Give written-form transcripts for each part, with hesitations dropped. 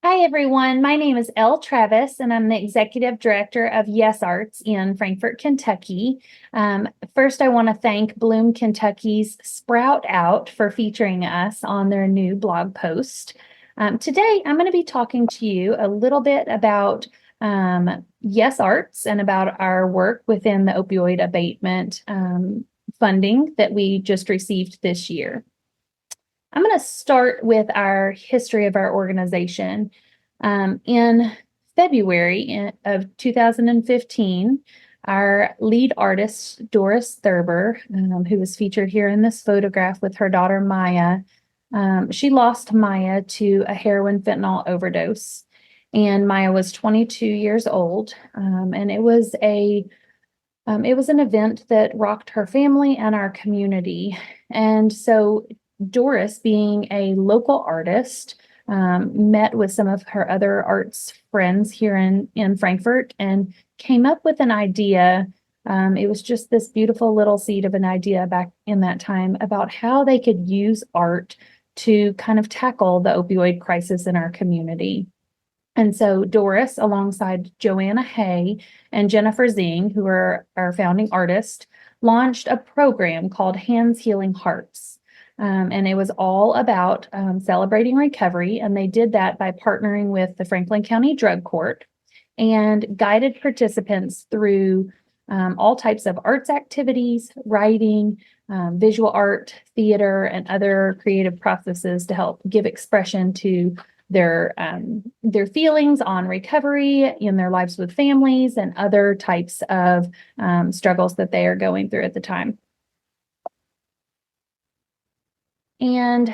Hi, everyone. My name is Elle Travis, and I'm the Executive Director of Yes Arts in Frankfort, Kentucky. First, I want to thank Bloom Kentucky's Sprout Out for featuring us on their new blog post. Today, I'm going to be talking to you a little bit about Yes Arts and about our work within the opioid abatement funding that we just received this year. I'm going to start with our history of our organization. In February of 2015, our lead artist, Doris Thurber, who was featured here in this photograph with her daughter Maya, she lost Maya to a heroin fentanyl overdose. And Maya was 22 years old. And it was an event that rocked her family and our community. And so Doris, being a local artist, met with some of her other arts friends here in Frankfort and came up with an idea. It was just this beautiful little seed of an idea back in that time about how they could use art to kind of tackle the opioid crisis in our community. And so Doris, alongside Joanna Hay and Jennifer Zing, who are our founding artists, launched a program called Hands Healing Hearts. And it was all about celebrating recovery. And they did that by partnering with the Franklin County Drug Court and guided participants through all types of arts activities, writing, visual art, theater, and other creative processes to help give expression to their feelings on recovery in their lives with families and other types of struggles that they are going through at the time. And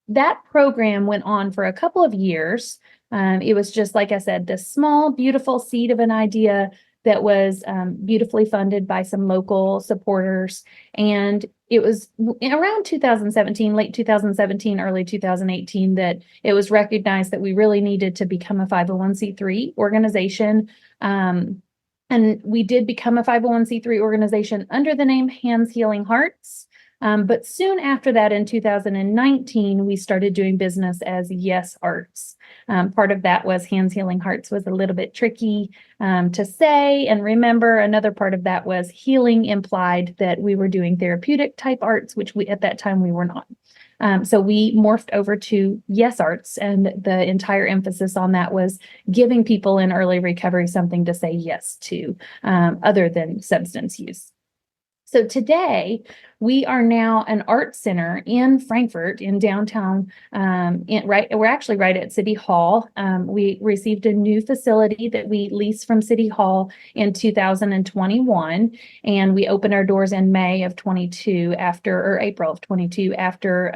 that program went on for a couple of years. It was just, like I said, this small, beautiful seed of an idea that was beautifully funded by some local supporters. And it was around 2017, late 2017, early 2018, that it was recognized that we really needed to become a 501c3 organization. And we did become a 501c3 organization under the name Hands Healing Hearts. But soon after that, in 2019, we started doing business as Yes Arts. Part of that was Hands Healing Hearts was a little bit tricky to say and remember. Another part of that was healing implied that we were doing therapeutic type arts, which we at that time we were not. So we morphed over to Yes Arts, and the entire emphasis on that was giving people in early recovery something to say yes to, other than substance use. So today, we are now an art center in Frankfort, in downtown. We're actually right at City Hall. We received a new facility that we leased from City Hall in 2021, and we opened our doors in May of 22 or April of 22 after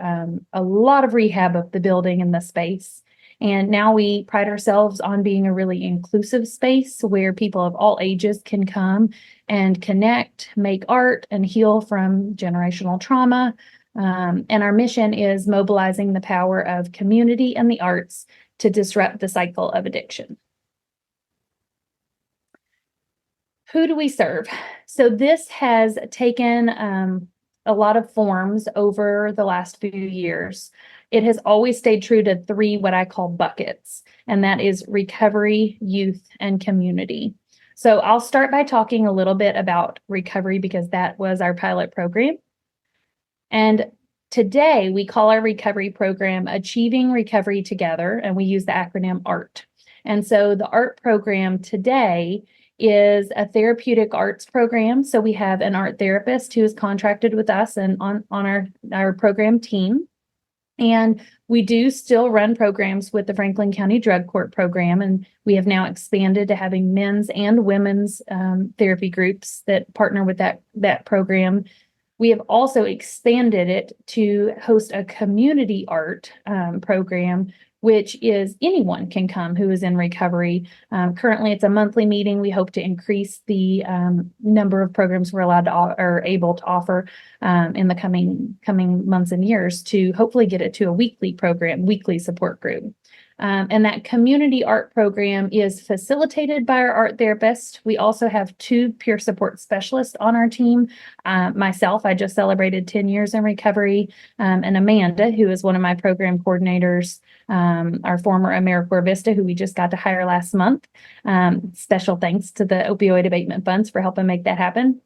a lot of rehab of the building and the space. And now we pride ourselves on being a really inclusive space where people of all ages can come and connect, make art, and heal from generational trauma. And our mission is mobilizing the power of community and the arts to disrupt the cycle of addiction. Who do we serve? So this has taken a lot of forms over the last few years. It has always stayed true to three what I call buckets, and that is recovery, youth, and community. So I'll start by talking a little bit about recovery because that was our pilot program. And today we call our recovery program Achieving Recovery Together, and we use the acronym ART. And so the ART program today is a therapeutic arts program. So we have an art therapist who is contracted with us and on our program team. And we do still run programs with the Franklin County Drug Court program, and we have now expanded to having men's and women's therapy groups that partner with that program. We have also expanded it to host a community art program, which is anyone can come who is in recovery. Currently, it's a monthly meeting. We hope to increase the number of programs we're allowed to or able to offer in the coming months and years to hopefully get it to a weekly program, weekly support group. And that community art program is facilitated by our art therapist. We also have two peer support specialists on our team. Myself, I just celebrated 10 years in recovery, and Amanda, who is one of my program coordinators, our former AmeriCorps Vista, who we just got to hire last month. Special thanks to the opioid abatement funds for helping make that happen.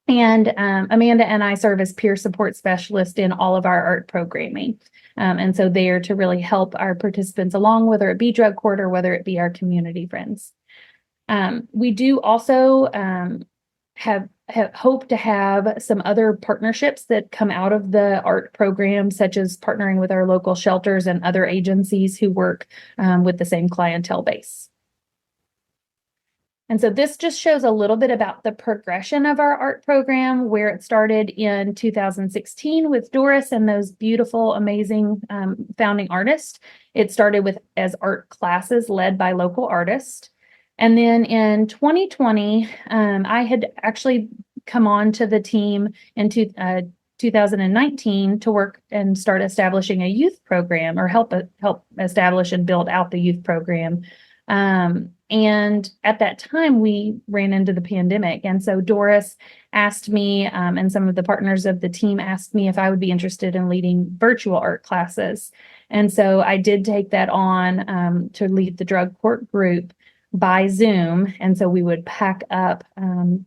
And Amanda and I serve as peer support specialists in all of our art programming. And so there to really help our participants along, whether it be drug court or whether it be our community friends. We do also have hope to have some other partnerships that come out of the art program, such as partnering with our local shelters and other agencies who work with the same clientele base. And so this just shows a little bit about the progression of our art program, where it started in 2016 with Doris and those beautiful, amazing founding artists. It started as art classes led by local artists. And then in 2020, I had actually come on to the team in 2019 to work and start establishing a youth program, or help establish and build out the youth program. And at that time, we ran into the pandemic. And so Doris asked me, and some of the partners of the team asked me if I would be interested in leading virtual art classes. And so I did take that on to lead the drug court group by Zoom. And so we would pack up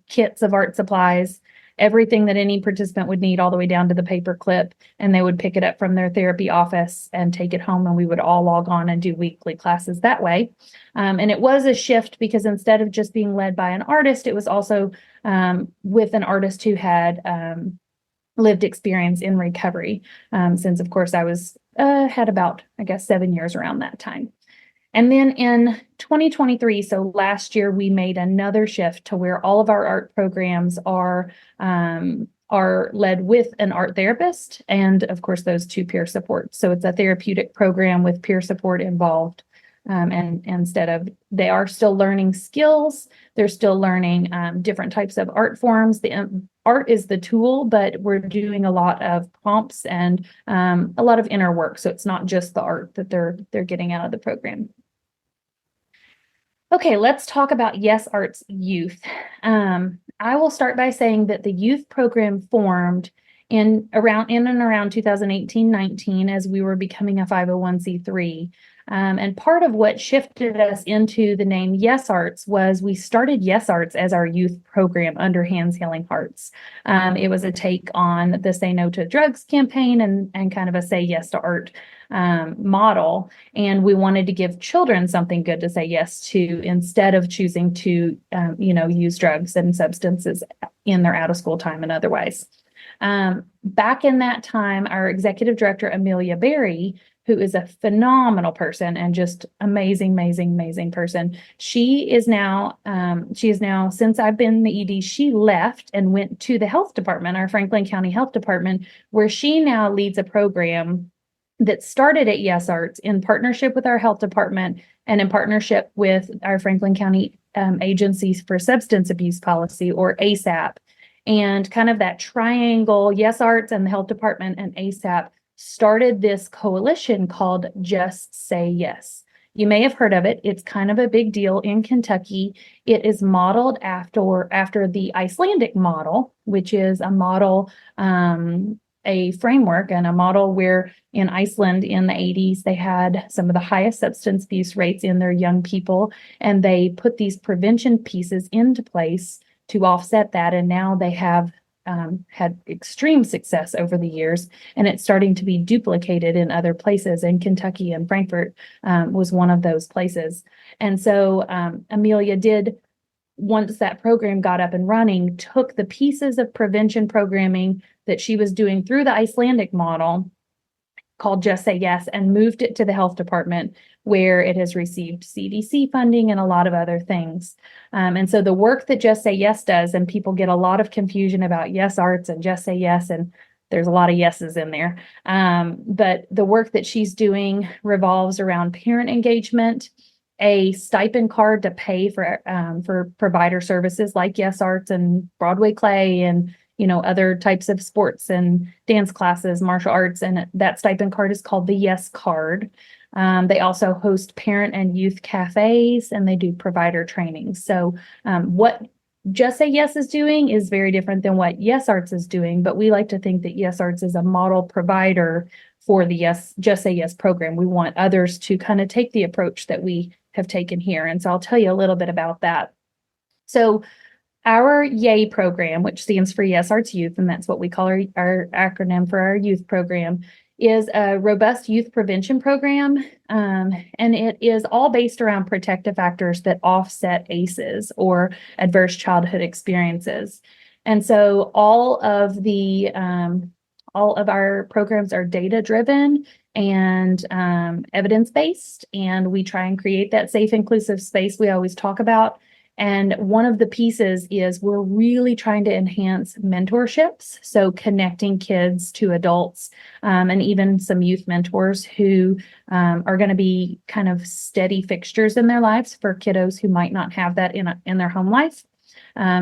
kits of art supplies, everything that any participant would need, all the way down to the paper clip, and they would pick it up from their therapy office and take it home, and we would all log on and do weekly classes that way. And it was a shift because instead of just being led by an artist, it was also with an artist who had lived experience in recovery, since of course I was had about, I guess, 7 years around that time. And then in 2023, so last year, we made another shift to where all of our art programs are led with an art therapist and, of course, those two peer support. So it's a therapeutic program with peer support involved. And instead of, they are still learning skills, they're still learning different types of art forms. The art is the tool, but we're doing a lot of prompts and a lot of inner work. So it's not just the art that they're getting out of the program. Okay, let's talk about Yes Arts Youth. I will start by saying that the youth program formed in and around 2018-19 as we were becoming a 501c3. And part of what shifted us into the name Yes Arts was we started Yes Arts as our youth program under Hands Healing Hearts. It was a take on the Say No to Drugs campaign and kind of a Say Yes to Art model. And we wanted to give children something good to say yes to instead of choosing to, use drugs and substances in their out of school time and otherwise. Back in that time, our executive director, Amelia Berry, who is a phenomenal person and just amazing person. She is now, since I've been in the ED, she left and went to the health department, our Franklin County Health Department, where she now leads a program that started at Yes Arts in partnership with our health department and in partnership with our Franklin County Agencies for Substance Abuse Policy, or ASAP. And kind of that triangle, Yes Arts and the health department and ASAP, started this coalition called Just Say Yes. You may have heard of it. It's kind of a big deal in Kentucky. It is modeled after the Icelandic model, which is a model, a framework and a model where in Iceland in the 80s, they had some of the highest substance abuse rates in their young people, and they put these prevention pieces into place to offset that. And now they have had extreme success over the years, and it's starting to be duplicated in other places. And Kentucky and Frankfort was one of those places. And so Amelia did, once that program got up and running, took the pieces of prevention programming that she was doing through the Icelandic model called Just Say Yes and moved it to the health department, where it has received CDC funding and a lot of other things. And so the work that Just Say Yes does, and people get a lot of confusion about Yes Arts and Just Say Yes, and there's a lot of yeses in there. But the work that she's doing revolves around parent engagement, a stipend card to pay for provider services like Yes Arts and Broadway Clay and other types of sports and dance classes, martial arts, and that stipend card is called the Yes Card. They also host parent and youth cafes, and they do provider training. So what Just Say Yes is doing is very different than what Yes Arts is doing, but we like to think that Yes Arts is a model provider for the Just Say Yes program. We want others to kind of take the approach that we have taken here. And so I'll tell you a little bit about that. So our YAY program, which stands for Yes Arts Youth, and that's what we call our acronym for our youth program, is a robust youth prevention program. And it is all based around protective factors that offset ACEs, or adverse childhood experiences. And so all of our programs are data driven and evidence based, and we try and create that safe, inclusive space we always talk about. And one of the pieces is we're really trying to enhance mentorships, so connecting kids to adults, and even some youth mentors who are going to be kind of steady fixtures in their lives for kiddos who might not have that in their home life.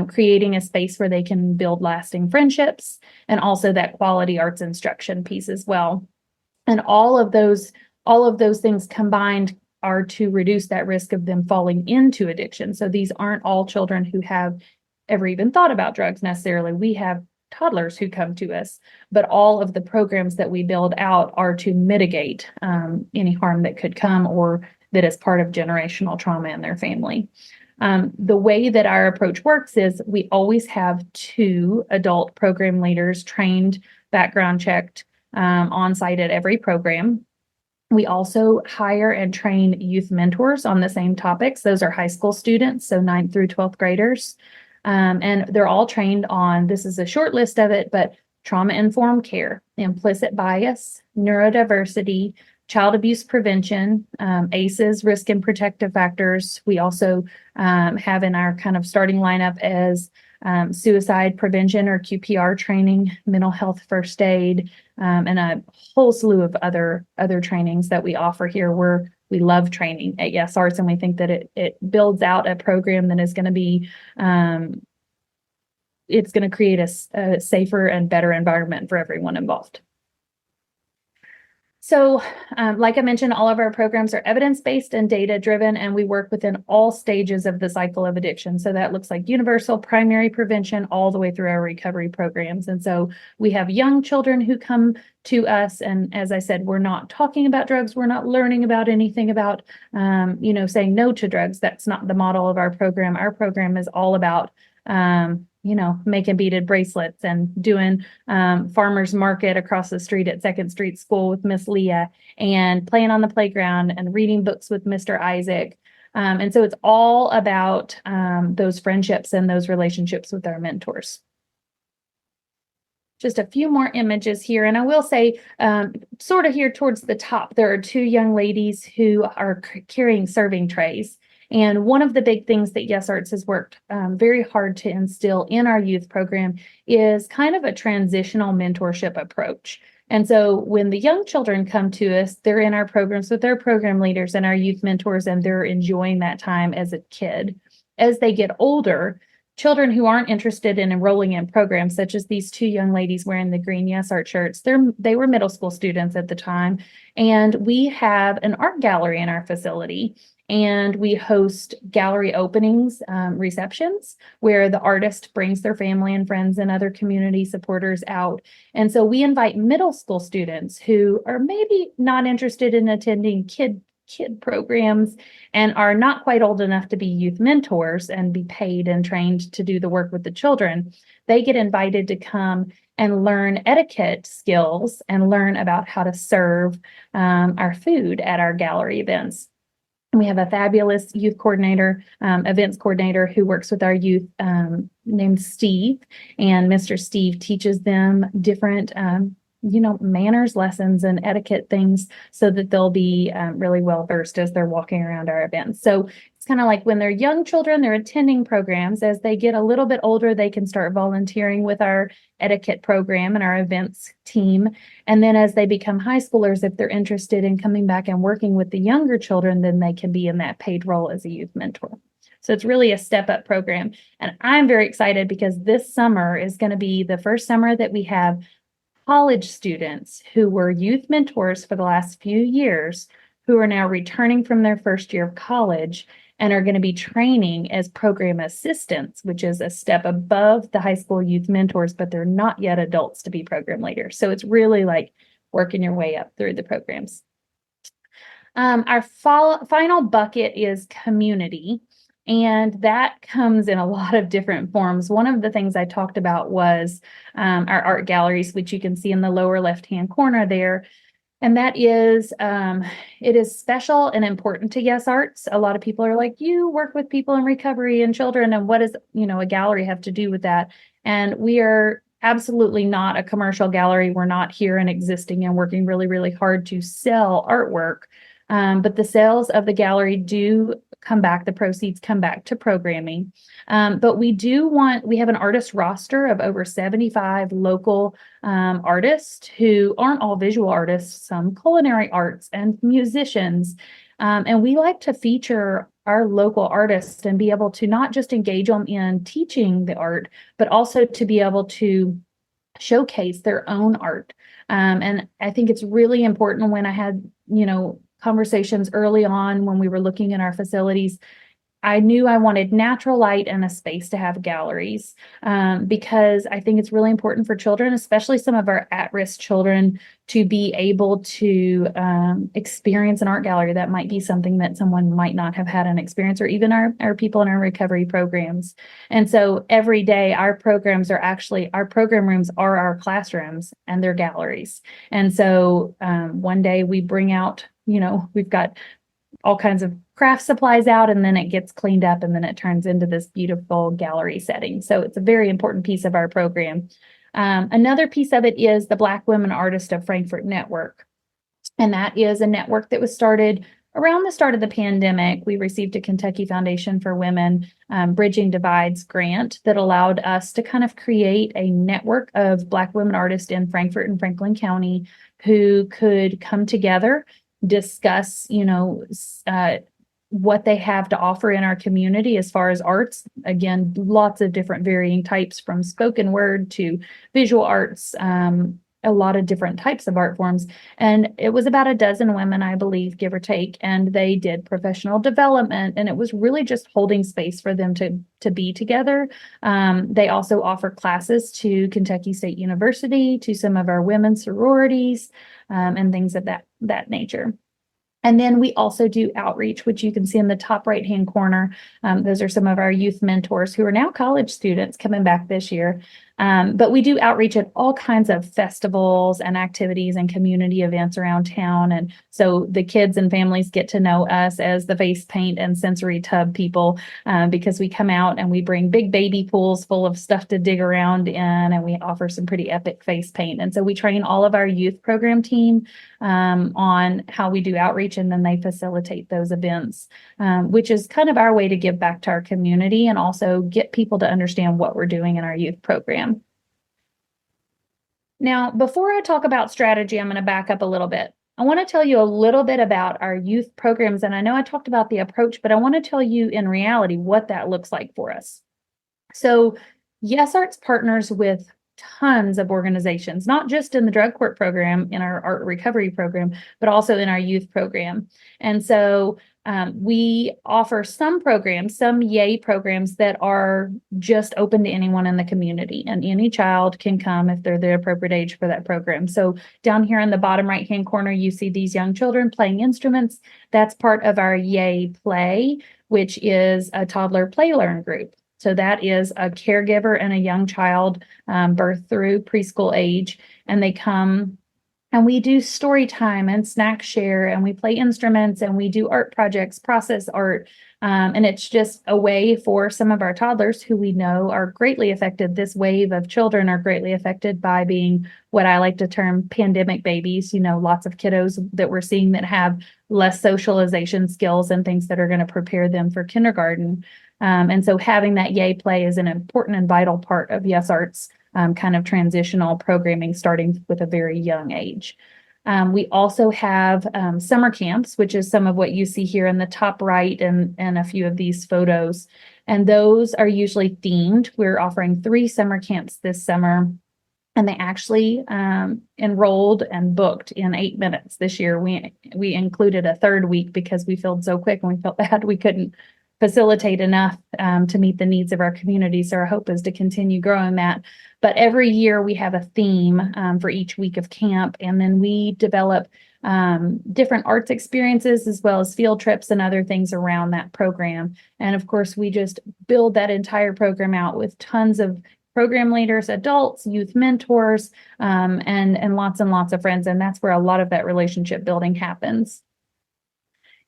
Creating a space where they can build lasting friendships, and also that quality arts instruction piece as well. And all of those things combined are to reduce that risk of them falling into addiction. So these aren't all children who have ever even thought about drugs necessarily. We have toddlers who come to us, but all of the programs that we build out are to mitigate any harm that could come, or that is part of generational trauma in their family. The way that our approach works is we always have 2 adult program leaders trained, background checked, on site at every program. We also hire and train youth mentors on the same topics. Those are high school students, so 9th through 12th graders. And they're all trained on, this is a short list of it, but trauma-informed care, implicit bias, neurodiversity, child abuse prevention, ACEs, risk and protective factors. We also have in our kind of starting lineup as suicide prevention or QPR training, mental health first aid, and a whole slew of other trainings that we offer here. We love training at Yes Arts, and we think that it builds out a program that is going to be it's going to create a safer and better environment for everyone involved. So, like I mentioned, all of our programs are evidence-based and data-driven, and we work within all stages of the cycle of addiction. So that looks like universal primary prevention all the way through our recovery programs. And so we have young children who come to us, and as I said, we're not talking about drugs. We're not learning about anything about, saying no to drugs. That's not the model of our program. Our program is all about making beaded bracelets and doing farmers market across the street at Second Street School with Miss Leah, and playing on the playground and reading books with Mr. Isaac. And so it's all about those friendships and those relationships with our mentors. Just a few more images here. And I will say, sort of here towards the top, there are 2 young ladies who are carrying serving trays. And one of the big things that Yes Arts has worked very hard to instill in our youth program is kind of a transitional mentorship approach. And so when the young children come to us, they're in our programs with their program leaders and our youth mentors, and they're enjoying that time as a kid. As they get older, children who aren't interested in enrolling in programs, such as these 2 young ladies wearing the green Yes Art shirts, they were middle school students at the time. And we have an art gallery in our facility. And we host gallery openings, receptions, where the artist brings their family and friends and other community supporters out. And so we invite middle school students who are maybe not interested in attending kid programs and are not quite old enough to be youth mentors and be paid and trained to do the work with the children. They get invited to come and learn etiquette skills and learn about how to serve our food at our gallery events. We have a fabulous youth coordinator, events coordinator, who works with our youth named Steve, and Mr. Steve teaches them different manners lessons and etiquette things so that they'll be really well versed as they're walking around our events. So it's kind of like when they're young children, they're attending programs. As they get a little bit older, they can start volunteering with our etiquette program and our events team. And then as they become high schoolers, if they're interested in coming back and working with the younger children, then they can be in that paid role as a youth mentor. So it's really a step up program. And I'm very excited because this summer is going to be the first summer that we have college students who were youth mentors for the last few years who are now returning from their first year of college and are going to be training as program assistants, which is a step above the high school youth mentors, but they're not yet adults to be program leaders. So it's really like working your way up through the programs. Our final bucket is community, and that comes in a lot of different forms. One of the things I talked about was our art galleries, which you can see in the lower left-hand corner there. And that is, it is special and important to Yes Arts. A lot of people are like, you work with people in recovery and children, and what does, a gallery have to do with that? And we are absolutely not a commercial gallery. We're not here and existing and working really, really hard to sell artwork. But the sales of the gallery do come back, the proceeds come back to programming. But we have an artist roster of over 75 local artists who aren't all visual artists, some culinary arts and musicians. And we like to feature our local artists and be able to not just engage them in teaching the art, but also to be able to showcase their own art. And I think it's really important. When I had, conversations early on when we were looking at our facilities, I knew I wanted natural light and a space to have galleries, because I think it's really important for children, especially some of our at-risk children, to be able to experience an art gallery. That might be something that someone might not have had an experience, or even our people in our recovery programs. And so every day our program rooms are our classrooms and they're galleries. And so one day we bring out, we've got all kinds of craft supplies out, and then it gets cleaned up, and then it turns into this beautiful gallery setting. So it's a very important piece of our program. Another piece of it is the Black Women Artists of Frankfort Network. And that is a network that was started around the start of the pandemic. We received a Kentucky Foundation for Women Bridging Divides grant that allowed us to kind of create a network of Black women artists in Frankfort and Franklin County who could come together, discuss, what they have to offer in our community as far as arts. Again, lots of different varying types, from spoken word to visual arts, a lot of different types of art forms. And it was about a dozen women, I believe, give or take, and they did professional development, and it was really just holding space for them to be together. They also offer classes to Kentucky State University, to some of our women's sororities, and things of that nature. And then we also do outreach, which you can see in the top right-hand corner. Those are some of our youth mentors who are now college students coming back this year. But we do outreach at all kinds of festivals and activities and community events around town. And so the kids and families get to know us as the face paint and sensory tub people, because we come out and we bring big baby pools full of stuff to dig around in, and we offer some pretty epic face paint. And so we train all of our youth program team on how we do outreach, and then they facilitate those events, which is kind of our way to give back to our community and also get people to understand what we're doing in our youth program. Now, before I talk about strategy, I'm going to back up a little bit. I want to tell you a little bit about our youth programs. And I know I talked about the approach, but I want to tell you in reality what that looks like for us. So Yes Arts partners with tons of organizations, not just in the drug court program, in our art recovery program, but also in our youth program. And so we offer some programs, some YAY programs that are just open to anyone in the community, and any child can come if they're the appropriate age for that program. So down here in the bottom right-hand corner, you see these young children playing instruments. That's part of our YAY Play, which is a toddler play learn group. So that is a caregiver and a young child, birth through preschool age, and they come and we do story time and snack share, and we play instruments, and we do art projects, process art. And it's just a way for some of our toddlers who we know are greatly affected. This wave of children are greatly affected by being what I like to term pandemic babies. Lots of kiddos that we're seeing that have less socialization skills and things that are going to prepare them for kindergarten. And so having that YAY Play is an important and vital part of Yes Arts kind of transitional programming, starting with a very young age. We also have summer camps, which is some of what you see here in the top right, and a few of these photos. And those are usually themed. We're offering 3 summer camps this summer. and they actually enrolled and booked in 8 minutes this year. We included a third week because we filled so quick and we felt bad we couldn't facilitate enough to meet the needs of our community. So our hope is to continue growing that. But every year we have a theme for each week of camp, and then we develop different arts experiences as well as field trips and other things around that program. And of course, we just build that entire program out with tons of program leaders, adults, youth mentors, and lots of friends. And that's where a lot of that relationship building happens.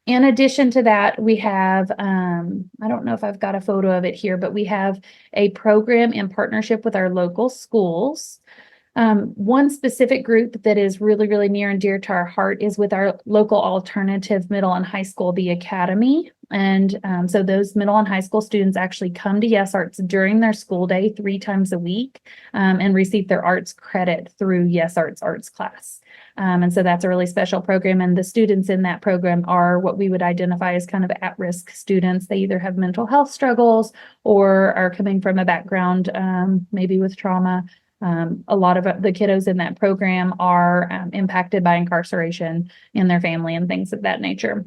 In addition to that, we have, I don't know if I've got a photo of it here, but we have a program in partnership with our local schools. One specific group that is really, really near and dear to our heart is with our local alternative middle and high school, the Academy. And so those middle and high school students actually come to Yes Arts during their school day 3 times a week and receive their arts credit through Yes Arts arts class. And so that's a really special program. And the students in that program are what we would identify as kind of at-risk students. They either have mental health struggles or are coming from a background, maybe with trauma. A lot of the kiddos in that program are impacted by incarceration in their family and things of that nature.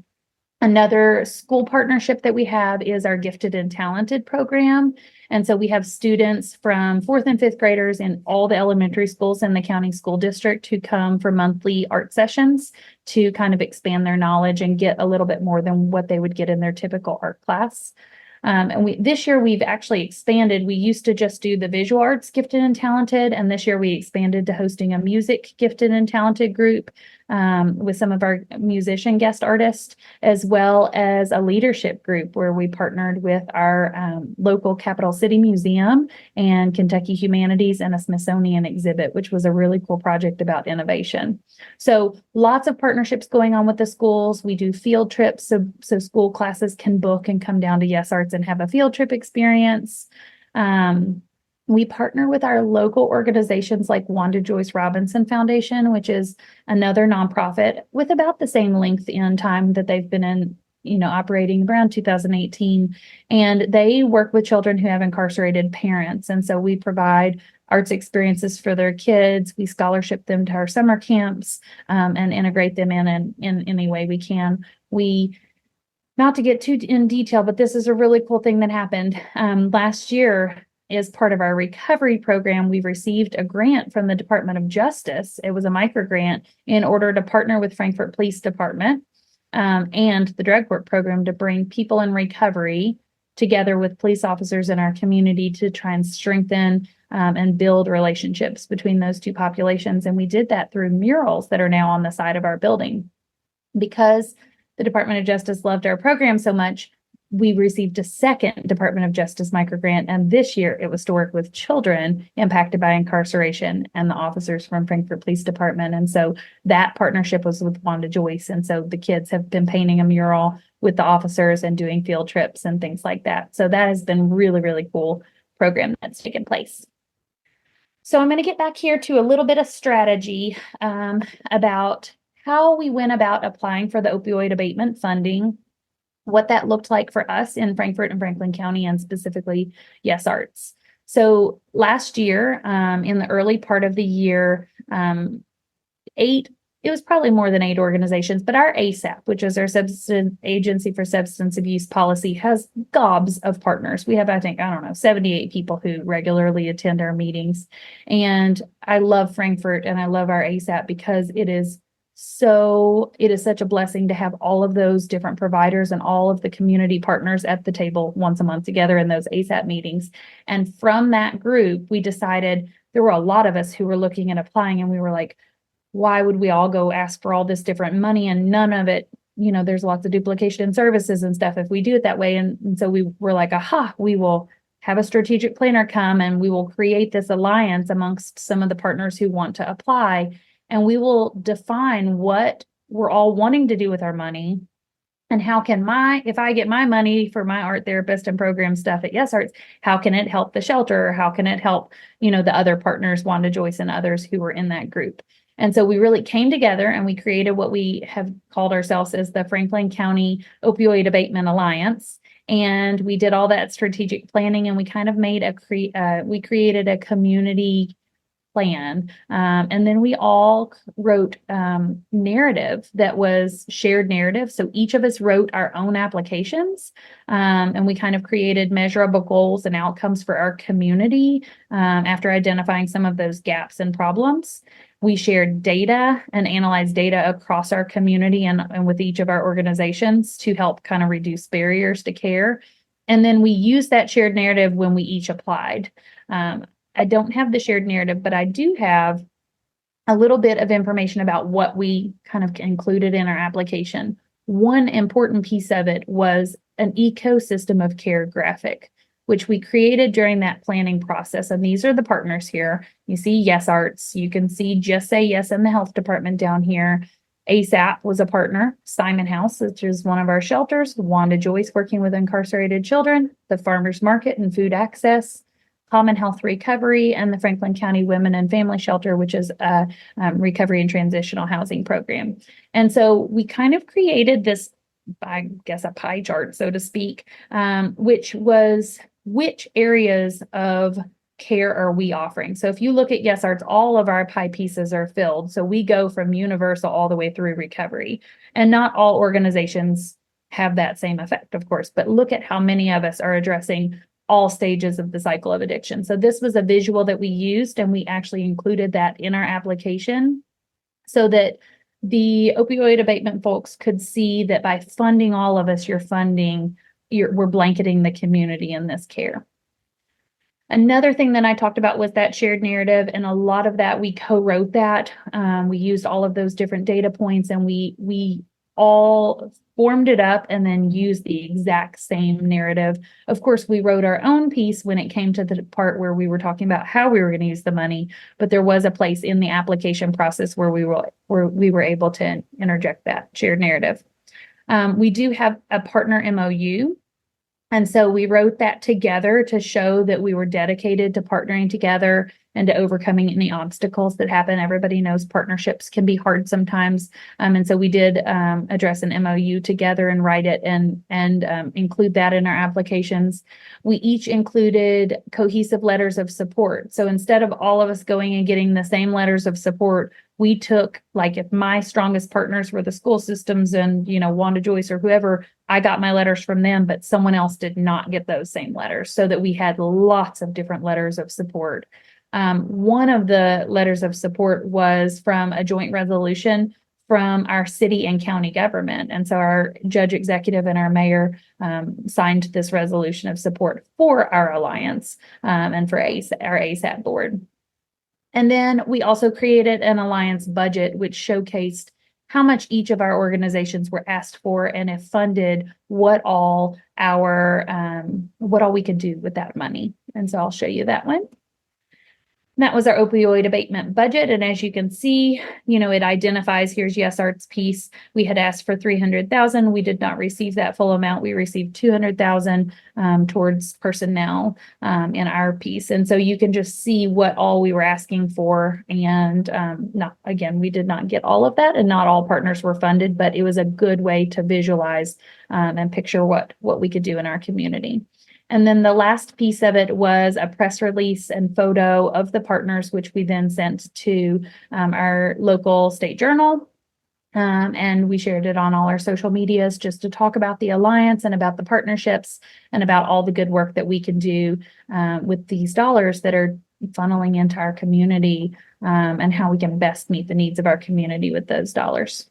Another school partnership that we have is our Gifted and Talented program. And so we have students from 4th and 5th graders in all the elementary schools in the county school district who come for monthly art sessions to kind of expand their knowledge and get a little bit more than what they would get in their typical art class. And this year we've actually expanded. We used to just do the visual arts Gifted and Talented, and this year we expanded to hosting a music Gifted and Talented group with some of our musician guest artists, as well as a leadership group where we partnered with our local Capital City Museum and Kentucky Humanities and a Smithsonian exhibit, which was a really cool project about innovation. So lots of partnerships going on with the schools. We do field trips, so school classes can book and come down to Yes Arts and have a field trip experience. We partner with our local organizations like Wanda Joyce Robinson Foundation, which is another nonprofit with about the same length in time that they've been in, operating around 2018. And they work with children who have incarcerated parents. And so we provide arts experiences for their kids. We scholarship them to our summer camps and integrate them in any way we can. Not to get too in detail, but this is a really cool thing that happened last year. As part of our recovery program, we received a grant from the Department of Justice. It was a micro grant in order to partner with Frankfort Police Department and the drug court program to bring people in recovery together with police officers in our community to try and strengthen and build relationships between those two populations. And we did that through murals that are now on the side of our building. Because the Department of Justice loved our program so much, we received a second Department of Justice microgrant, and this year it was to work with children impacted by incarceration and the officers from Frankfort Police Department. And so that partnership was with Wanda Joyce. And so the kids have been painting a mural with the officers and doing field trips and things like that. So that has been really, really cool program that's taken place. So I'm going to get back here to a little bit of strategy about how we went about applying for the opioid abatement funding, what that looked like for us in Frankfort and Franklin County, and specifically Yes Arts. So last year, in the early part of the year, it was probably more than 8 organizations, but our ASAP, which is our Substance Agency for Substance Abuse Policy, has gobs of partners. We have, I think, 78 people who regularly attend our meetings. And I love Frankfort and I love our ASAP because it is such a blessing to have all of those different providers and all of the community partners at the table once a month together in those ASAP meetings. And from that group, we decided there were a lot of us who were looking at applying, and we were like, why would we all go ask for all this different money and none of it, there's lots of duplication in services and stuff if we do it that way. And so we were like, we will have a strategic planner come and we will create this alliance amongst some of the partners who want to apply. And we will define what we're all wanting to do with our money and how can if I get my money for my art therapist and program stuff at Yes Arts, how can it help the shelter? How can it help, the other partners, Wanda Joyce and others who were in that group? And so we really came together and we created what we have called ourselves as the Franklin County Opioid Abatement Alliance. And we did all that strategic planning, and we kind of made we created a community plan. And then we all wrote narrative that was shared narrative. So each of us wrote our own applications, and we kind of created measurable goals and outcomes for our community after identifying some of those gaps and problems. We shared data and analyzed data across our community and with each of our organizations to help kind of reduce barriers to care. And then we used that shared narrative when we each applied. I don't have the shared narrative, but I do have a little bit of information about what we kind of included in our application. One important piece of it was an ecosystem of care graphic, which we created during that planning process. And these are the partners here. You see Yes Arts. You can see Just Say Yes in the health department down here. ASAP was a partner. Simon House, which is one of our shelters. Wanda Joyce working with incarcerated children. The Farmers Market and Food Access. Common Health Recovery, and the Franklin County Women and Family Shelter, which is a recovery and transitional housing program. And so we kind of created this, I guess, a pie chart, so to speak, which was which areas of care are we offering. So if you look at Yes Arts, all of our pie pieces are filled. So we go from universal all the way through recovery. And not all organizations have that same effect, of course, but look at how many of us are addressing all stages of the cycle of addiction. So this was a visual that we used, and we actually included that in our application so that the opioid abatement folks could see that by funding all of us, we're blanketing the community in this care. Another thing that I talked about was that shared narrative, and a lot of that we co-wrote that. We used all of those different data points, and we all formed it up and then used the exact same narrative. Of course, we wrote our own piece when it came to the part where we were talking about how we were going to use the money, but there was a place in the application process where we were able to interject that shared narrative. We do have a partner MOU. And so we wrote that together to show that we were dedicated to partnering together and to overcoming any obstacles that happen. Everybody knows partnerships can be hard sometimes. And so we did address an MOU together and write it and include that in our applications. We each included cohesive letters of support. So instead of all of us going and getting the same letters of support, we took, like, if my strongest partners were the school systems and, Wanda Joyce or whoever, I got my letters from them, but someone else did not get those same letters, so that we had lots of different letters of support. One of the letters of support was from a joint resolution from our city and county government. And so our judge executive and our mayor signed this resolution of support for our alliance and for our ASAP board. And then we also created an alliance budget, which showcased how much each of our organizations were asked for, and if funded, what all we could do with that money. And so I'll show you that one. That was our opioid abatement budget. And as you can see, it identifies, here's Yes Arts piece. We had asked for 300,000. We did not receive that full amount. We received 200,000 towards personnel in our piece. And so you can just see what all we were asking for. And we did not get all of that, and not all partners were funded, but it was a good way to visualize and picture what we could do in our community. And then the last piece of it was a press release and photo of the partners, which we then sent to our local state journal. And we shared it on all our social medias just to talk about the alliance and about the partnerships and about all the good work that we can do with these dollars that are funneling into our community and how we can best meet the needs of our community with those dollars.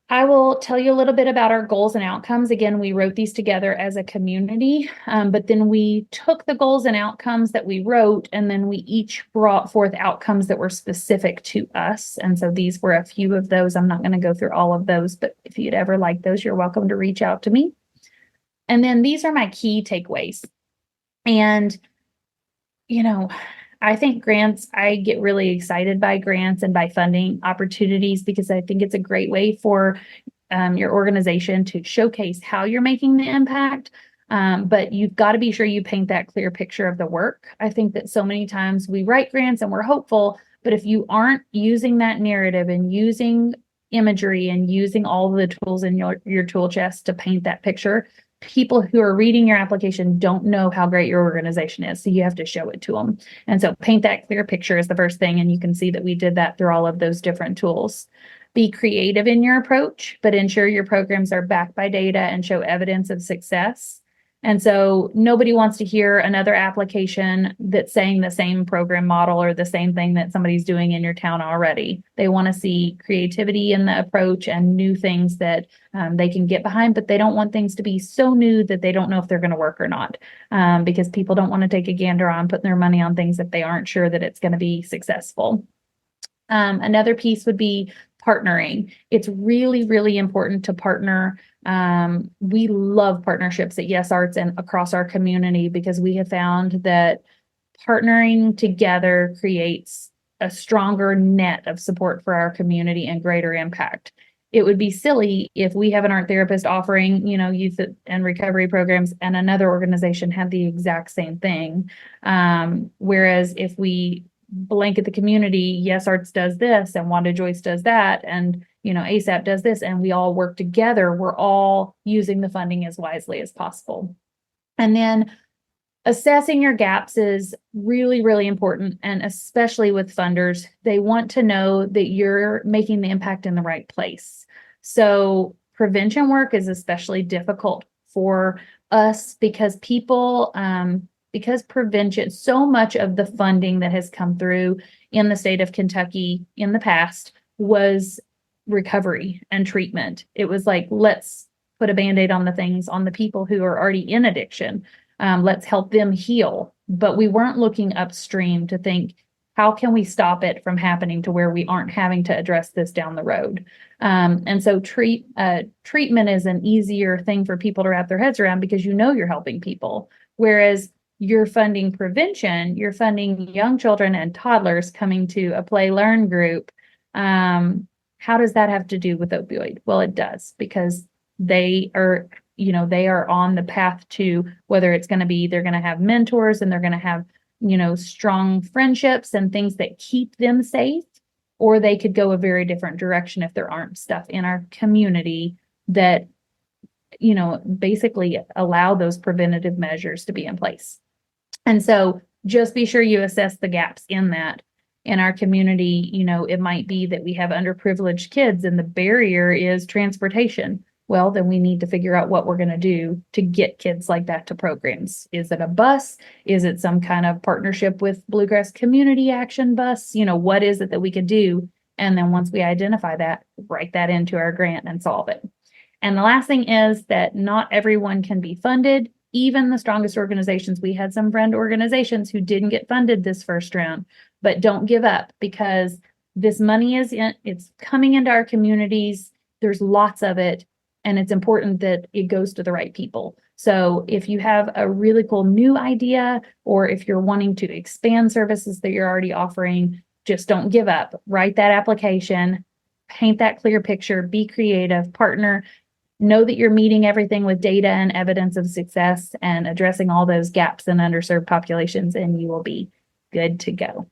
I will tell you a little bit about our goals and outcomes. Again, we wrote these together as a community, but then we took the goals and outcomes that we wrote, and then we each brought forth outcomes that were specific to us. And so these were a few of those. I'm not going to go through all of those, but if you'd ever like those, you're welcome to reach out to me. And then these are my key takeaways. And, I think grants, I get really excited by grants and by funding opportunities because I think it's a great way for your organization to showcase how you're making the impact. But you've got to be sure you paint that clear picture of the work. I think that so many times we write grants and we're hopeful, but if you aren't using that narrative and using imagery and using all of the tools in your tool chest to paint that picture, people who are reading your application don't know how great your organization is. So you have to show it to them. And so paint that clear picture is the first thing. And you can see that we did that through all of those different tools. Be creative in your approach, but ensure your programs are backed by data and show evidence of success. And so nobody wants to hear another application that's saying the same program model or the same thing that somebody's doing in your town already. They want to see creativity in the approach and new things that they can get behind, but they don't want things to be so new that they don't know if they're going to work or not, because people don't want to take a gander on putting their money on things if they aren't sure that it's going to be successful. Another piece would be partnering. It's really, really important to partner. We love partnerships at Yes Arts and across our community because we have found that partnering together creates a stronger net of support for our community and greater impact. It would be silly if we have an art therapist offering, youth and recovery programs and another organization had the exact same thing. Whereas if we blanket the community, Yes Arts does this and Wanda Joyce does that, and ASAP does this, and we all work together, we're all using the funding as wisely as possible. And then assessing your gaps is really, really important. And especially with funders, they want to know that you're making the impact in the right place. So prevention work is especially difficult for us because because prevention, so much of the funding that has come through in the state of Kentucky in the past was recovery and treatment. It was like, let's put a Band-Aid on the people who are already in addiction. Let's help them heal. But we weren't looking upstream to think, how can we stop it from happening to where we aren't having to address this down the road? And so treatment is an easier thing for people to wrap their heads around because you're helping people. Whereas you're funding prevention, you're funding young children and toddlers coming to a play-learn group. How does that have to do with opioid? Well, it does, because they are on the path to whether it's going to be, they're going to have mentors and they're going to have, strong friendships and things that keep them safe, or they could go a very different direction if there aren't stuff in our community that, basically allow those preventative measures to be in place. And so just be sure you assess the gaps in that. In our community, it might be that we have underprivileged kids and the barrier is transportation. Well, then we need to figure out what we're going to do to get kids like that to programs. Is it a bus? Is it some kind of partnership with Bluegrass Community Action Bus? What is it that we could do? And then once we identify that, write that into our grant and solve it. And the last thing is that not everyone can be funded. Even the strongest organizations, we had some friend organizations who didn't get funded this first round, but don't give up, because this money it's coming into our communities. There's lots of it, and it's important that it goes to the right people. So if you have a really cool new idea, or if you're wanting to expand services that you're already offering, just don't give up. Write that application, paint that clear picture, be creative, partner. Know that you're meeting everything with data and evidence of success and addressing all those gaps in underserved populations, and you will be good to go.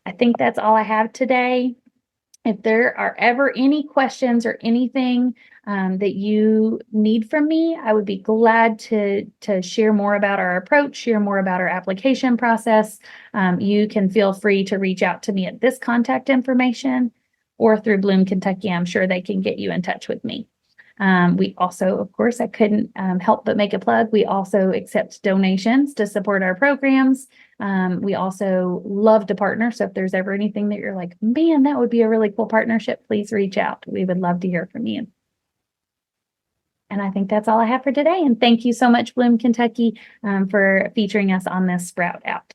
I think that's all I have today. If there are ever any questions or anything that you need from me, I would be glad to share more about our approach, share more about our application process. You can feel free to reach out to me at this contact information or through Bloom Kentucky. I'm sure they can get you in touch with me. We also, of course, I couldn't help but make a plug. We also accept donations to support our programs. We also love to partner. So if there's ever anything that you're like, man, that would be a really cool partnership, please reach out. We would love to hear from you. And I think that's all I have for today. And thank you so much, Bloom Kentucky, for featuring us on this Sprout Out.